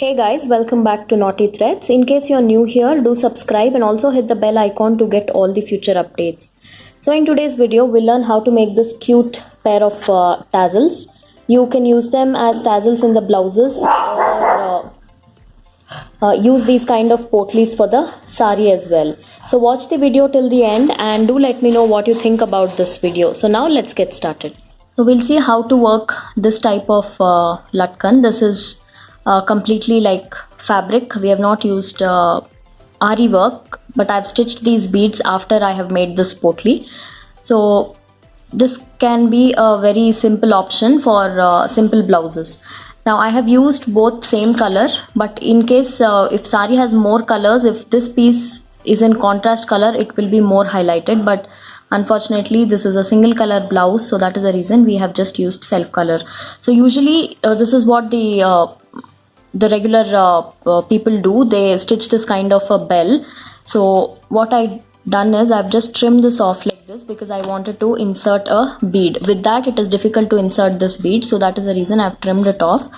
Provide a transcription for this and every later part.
Hey guys, welcome back to Naughty Threads. In case you're new here, do subscribe and also hit the bell icon to get all the future updates. So in today's video, we'll learn how to make this cute pair of tassels. You can use them as tassels in the blouses or use these kind of potlis for the sari as well. So watch the video till the end and do let me know what you think about this video. So now let's get started. So we'll see how to work this type of latkan. This is completely like fabric. We have not used ari work, but I've stitched these beads after I have made this potli. So this can be a very simple option for simple blouses. Now I have used both same color, but in case if sari has more colors, if this piece is in contrast color, it will be more highlighted, but unfortunately this is a single color blouse, so that is the reason we have just used self color. So usually this is what the regular people do. They stitch this kind of a bell. So what I done is I've just trimmed this off like this because I wanted to insert a bead. With that it is difficult to insert this bead, so that is the reason I've trimmed it off.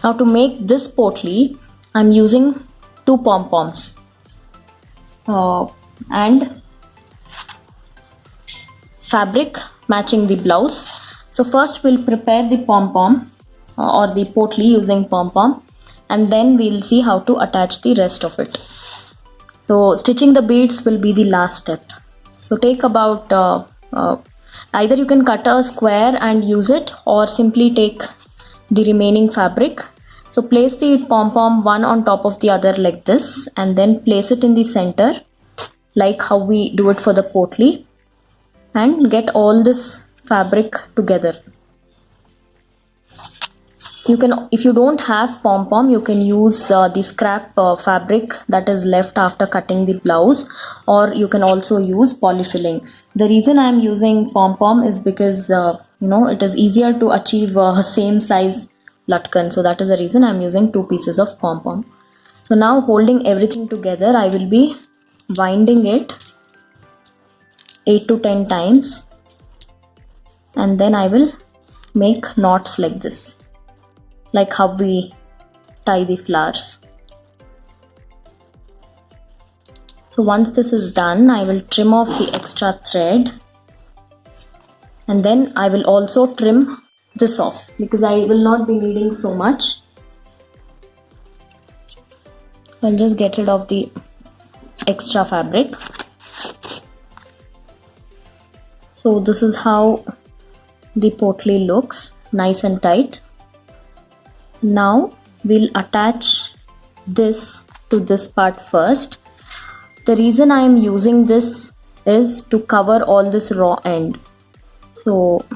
Now to make this potli, I'm using two pom-poms and fabric matching the blouse. So first we'll prepare the pom-pom or the potli using pom-pom, and then we'll see how to attach the rest of it. So stitching the beads will be the last step. So take about either you can cut a square and use it, or simply take the remaining fabric. So place the pom-pom one on top of the other like this, and then place it in the center like how we do it for the potli, and get all this fabric together. You can, if you don't have pom-pom, you can use the scrap fabric that is left after cutting the blouse, or you can also use polyfilling. The reason I am using pom-pom is because it is easier to achieve same size latkan, so that is the reason I am using two pieces of pom-pom. So now, holding everything together, I will be winding it 8 to 10 times, and then I will make knots like this, like how we tie the flowers. So once this is done, I will trim off the extra thread, and then I will also trim this off because I will not be needing so much. I'll just get rid of the extra fabric. So this is how the potli looks, nice and tight. Now we'll attach this to this part first. The reason I am using this is to cover all this raw end. So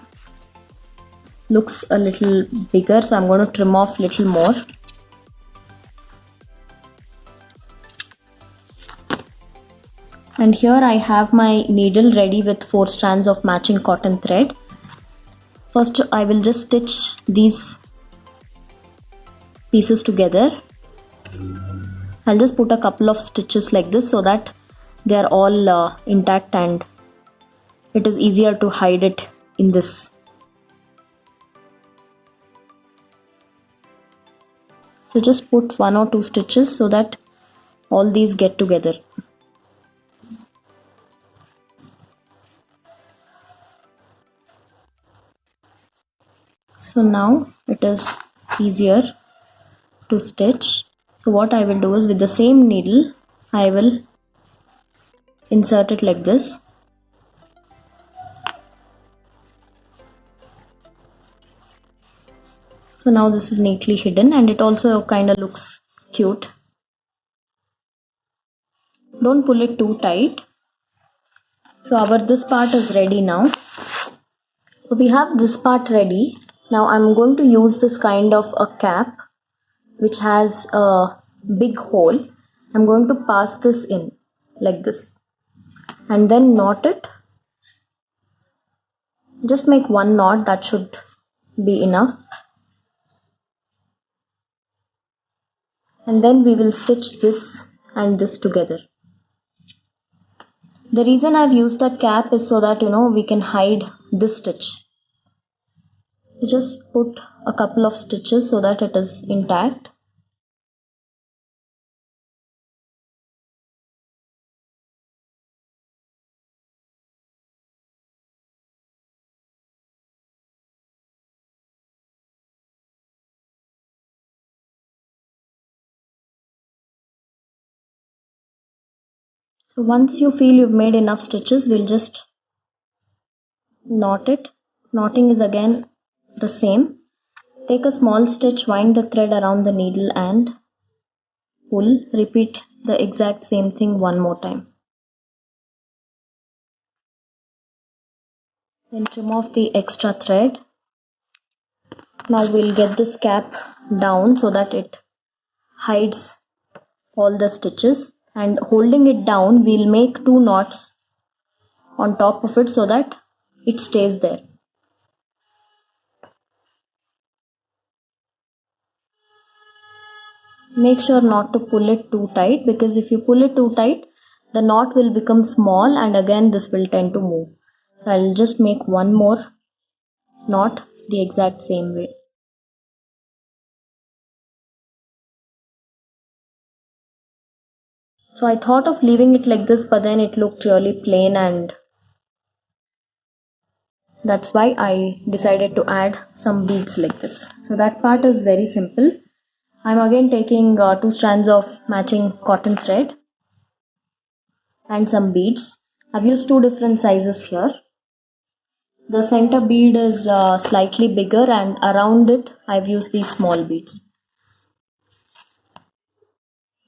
looks a little bigger, so I'm going to trim off little more. And here I have my needle ready with 4 strands of matching cotton thread. First I will just stitch these pieces together. I'll just put a couple of stitches like this so that they are all intact and it is easier to hide it in this. So just put 1 or 2 stitches so that all these get together. So now it is easier to stitch. So what I will do is, with the same needle I will insert it like this. So now this is neatly hidden, and it also kind of looks cute. Don't pull it too tight. So this part is ready now. So we have this part ready. Now I'm going to use this kind of a cap which has a big hole. I'm going to pass this in like this and then knot it. Just make 1 knot, that should be enough. And then we will stitch this and this together. The reason I've used that cap is so that we can hide this stitch. You just put a couple of stitches so that it is intact. So once you feel you've made enough stitches, we'll just knot it. Knotting is again the same. Take a small stitch, wind the thread around the needle and pull. Repeat the exact same thing one more time. Then trim off the extra thread. Now we'll get this cap down so that it hides all the stitches, and holding it down we'll make 2 knots on top of it so that it stays there. Make sure not to pull it too tight, because if you pull it too tight the knot will become small and again this will tend to move. So I'll just make one more knot the exact same way. So I thought of leaving it like this, but then it looked really plain, and that's why I decided to add some beads like this. So that part is very simple. I'm again taking 2 strands of matching cotton thread and some beads. I've used 2 different sizes here. The center bead is slightly bigger, and around it I've used these small beads.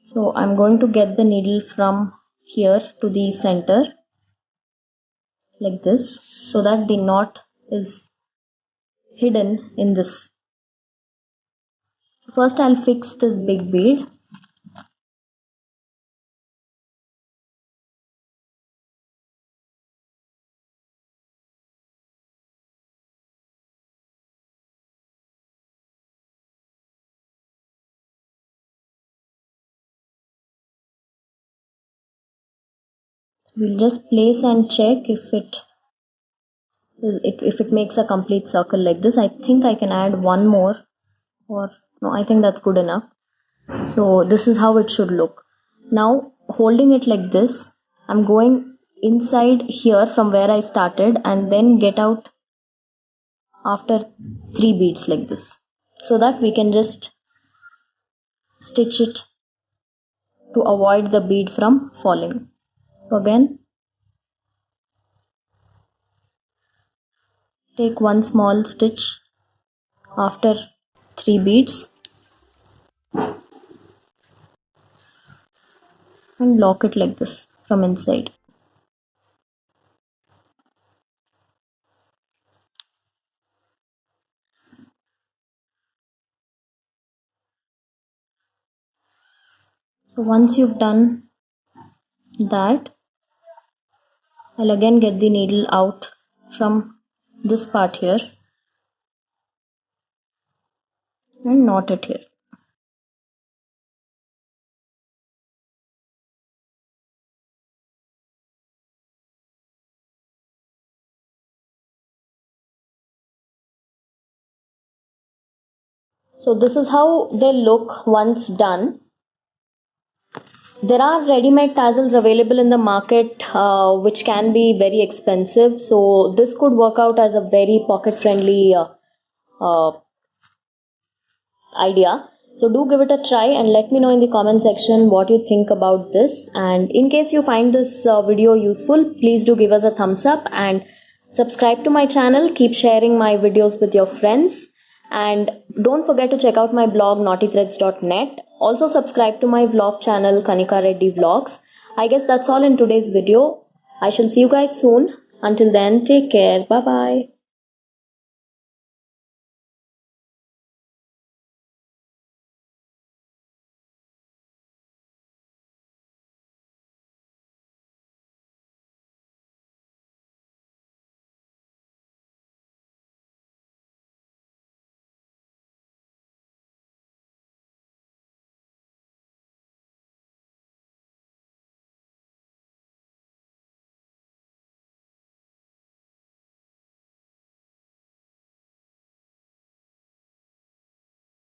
So I'm going to get the needle from here to the center like this, so that the knot is hidden in this. So first I'll fix this big bead. We'll just place and check if it makes a complete circle like this. I think I can add one more, or no, I think that's good enough. So this is how it should look. Now holding it like this, I'm going inside here from where I started and then get out after 3 beads like this, so that we can just stitch it to avoid the bead from falling. So again, take one small stitch after 3 beads and lock it like this from inside. So once you've done that, I'll again get the needle out from this part here and knot it here. So this is how they look once done. There are ready-made tassels available in the market which can be very expensive. So this could work out as a very pocket-friendly uh, idea. So do give it a try and let me know in the comment section what you think about this. And in case you find this video useful, please do give us a thumbs up and subscribe to my channel. Keep sharing my videos with your friends. And don't forget to check out my blog naughtythreads.net. Also subscribe to my vlog channel Kanika Reddy Vlogs. I guess that's all in today's video. I shall see you guys soon. Until then, take care. Bye bye.